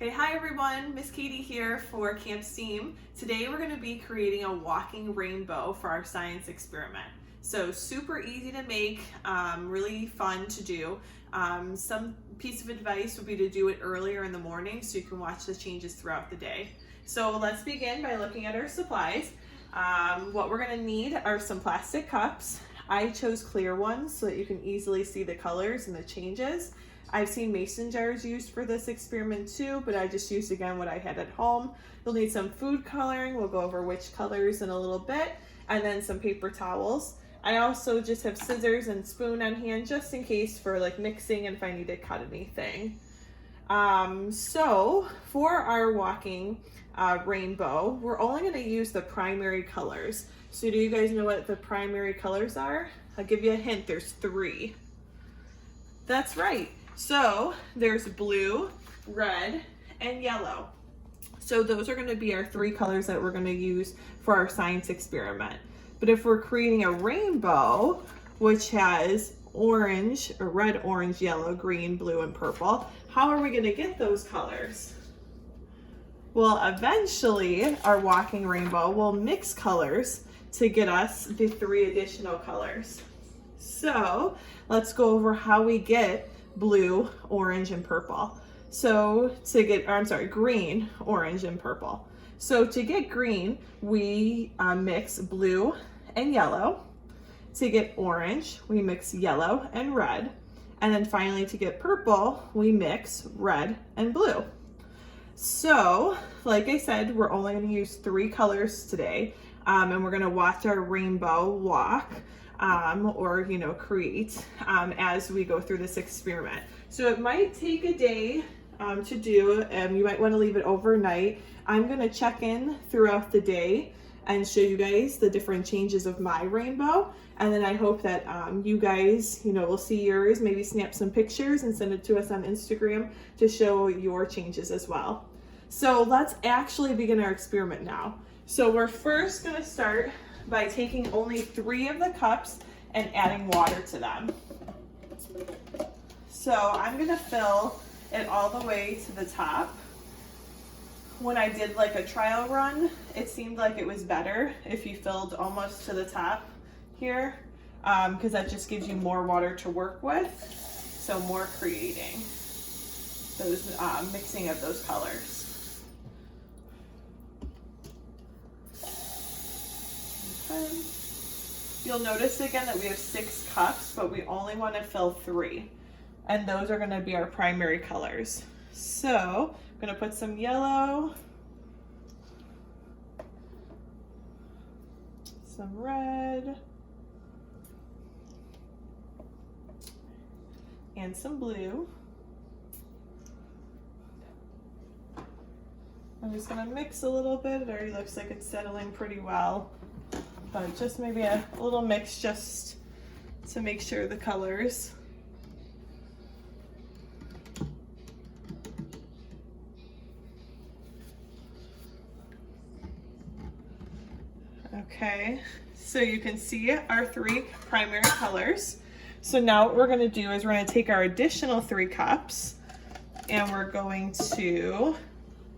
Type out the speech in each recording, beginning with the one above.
Okay, hi everyone, Miss Katie here for Camp STEAM. Today we're going to be creating a walking rainbow for our science experiment. So super easy to make, really fun to do. Some piece of advice would be to do it earlier in the morning so you can watch the changes throughout the day. So let's begin by looking at our supplies. What we're going to need are some plastic cups. I chose clear ones so that you can easily see the colors and the changes. I've seen mason jars used for this experiment too, but I just used again what I had at home. You'll need some food coloring. We'll go over which colors in a little bit, and then some paper towels. I also just have scissors and spoon on hand just in case for like mixing and if I need to cut anything. So for our walking rainbow, we're only going to use the primary colors. So do you guys know what the primary colors are? I'll give you a hint, there's 3. That's right. So there's blue, red, and yellow. So those are going to be our 3 colors that we're going to use for our science experiment. But if we're creating a rainbow, which has orange, or red, orange, yellow, green, blue, and purple, how are we going to get those colors? Well, eventually our walking rainbow will mix colors to get us the 3 additional colors. So let's go over how we get blue, orange, and purple. So to get, green, orange, and purple. So to get green, we mix blue and yellow. To get orange, we mix yellow and red. And then finally to get purple, we mix red and blue. So, like I said, we're only going to use 3 colors today, and we're going to watch our rainbow walk. Or create as we go through this experiment. So it might take a day to do, and you might want to leave it overnight. I'm going to check in throughout the day and show you guys the different changes of my rainbow, and then I hope that you guys will see yours, maybe snap some pictures and send it to us on Instagram to show your changes as well. So let's actually begin our experiment now. So we're first going to start by taking only 3 of the cups and adding water to them. So I'm gonna fill it all the way to the top. When I did like a trial run, it seemed like it was better if you filled almost to the top here, because that just gives you more water to work with, so more creating those mixing of those colors. You'll notice again that we have 6 cups, but we only want to fill 3. And those are going to be our primary colors. So I'm going to put some yellow, some red, and some blue. I'm just going to mix a little bit. It already looks like it's settling pretty well. But just maybe a little mix just to make sure the colors. Okay, so you can see our 3 primary colors. So now what we're going to do is we're going to take our additional 3 cups and we're going to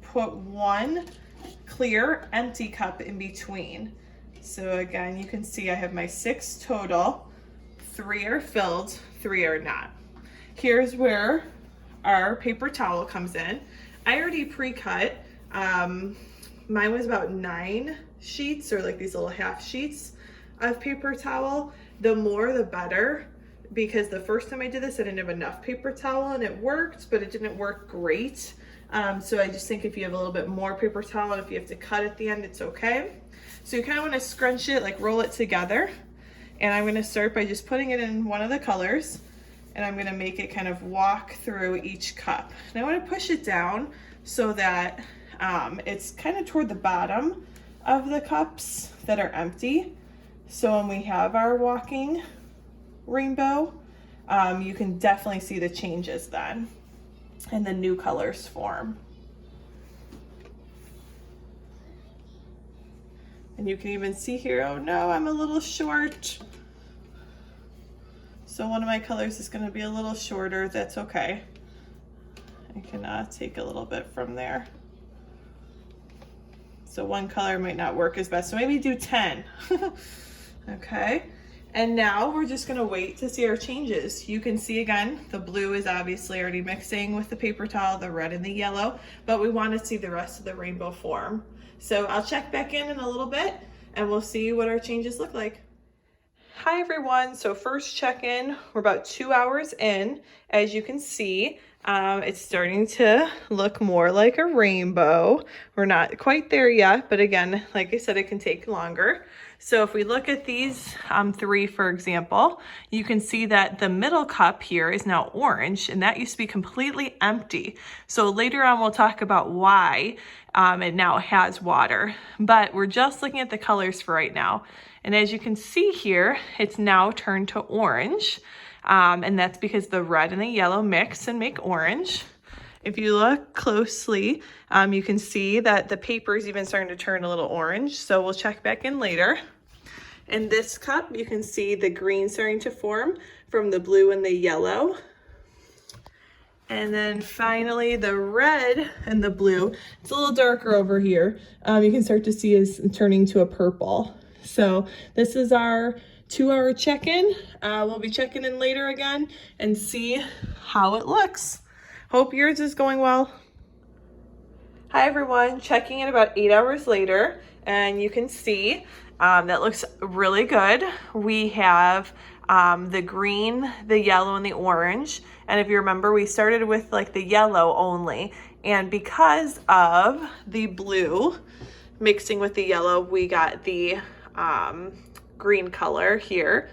put 1 clear empty cup in between. So again, you can see I have my 6 total. 3 are filled, 3 are not. Here's where our paper towel comes in. I already pre-cut. Mine was about 9 sheets, or like these little half sheets of paper towel. The more the better, because the first time I did this, I didn't have enough paper towel and it worked, but it didn't work great. So I just think if you have a little bit more paper towel, and if you have to cut at the end, it's okay. So you kind of want to scrunch it, like roll it together. And I'm going to start by just putting it in one of the colors, and I'm going to make it kind of walk through each cup. And I want to push it down so that it's kind of toward the bottom of the cups that are empty. So when we have our walking rainbow, you can definitely see the changes then, and the new colors form. And you can even see here, oh no, I'm a little short. So one of my colors is going to be a little shorter, that's okay. I can take a little bit from there. So one color might not work as best, so maybe do 10. Okay, and now we're just gonna wait to see our changes. You can see again, the blue is obviously already mixing with the paper towel, the red and the yellow, but we wanna see the rest of the rainbow form. So I'll check back in a little bit and we'll see what our changes look like. Hi everyone, so first check-in, we're about 2 hours in. As you can see, it's starting to look more like a rainbow. We're not quite there yet, but again, like I said, it can take longer. So if we look at these 3, for example, you can see that the middle cup here is now orange, and that used to be completely empty. So later on, we'll talk about why it now has water, but we're just looking at the colors for right now. And as you can see here, it's now turned to orange. And that's because the red and the yellow mix and make orange. If you look closely, you can see that the paper is even starting to turn a little orange. So we'll check back in later. In this cup, you can see the green starting to form from the blue and the yellow. And then finally the red and the blue, it's a little darker over here. You can start to see is turning to a purple. So this is our 2-hour check-in. We'll be checking in later again and see how it looks. Hope yours is going well. Hi everyone, checking in about 8 hours later, and you can see that looks really good. We have the green, the yellow, and the orange. And if you remember, we started with like the yellow only. And because of the blue mixing with the yellow, we got the green color here.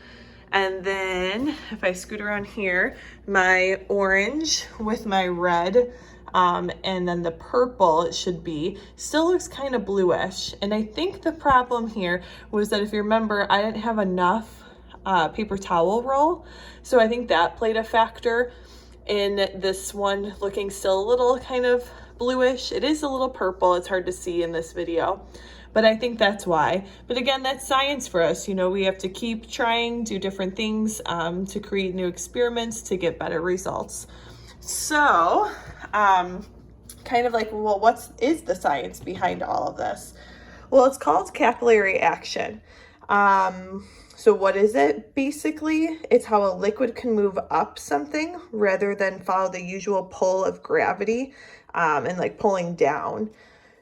And then if I scoot around here, my orange with my red and then the purple, it should be, still looks kind of bluish. And I think the problem here was that if you remember, I didn't have enough paper towel roll. So I think that played a factor in this one looking still a little kind of bluish. It is a little purple, it's hard to see in this video, but I think that's why. But again, that's science for us. You know, we have to keep trying, do different things to create new experiments to get better results. So, kind of like, well, what is the science behind all of this? Well, it's called capillary action. So what is it? Basically, it's how a liquid can move up something rather than follow the usual pull of gravity and like pulling down.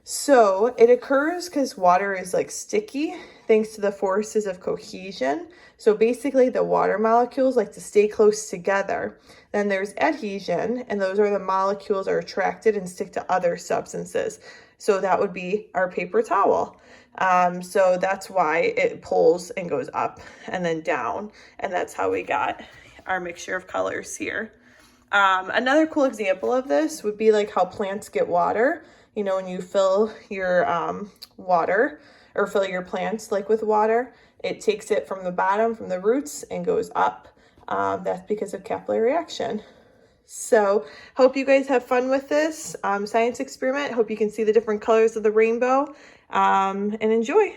So it occurs because water is like sticky thanks to the forces of cohesion. So basically the water molecules like to stay close together. Then there's adhesion, and those are the molecules that are attracted and stick to other substances. So that would be our paper towel. So that's why it pulls and goes up and then down. And that's how we got our mixture of colors here. Another cool example of this would be like how plants get water. You know, when you fill your water or fill your plants like with water, it takes it from the bottom, from the roots, and goes up. That's because of capillary action. So hope you guys have fun with this science experiment. Hope you can see the different colors of the rainbow and enjoy.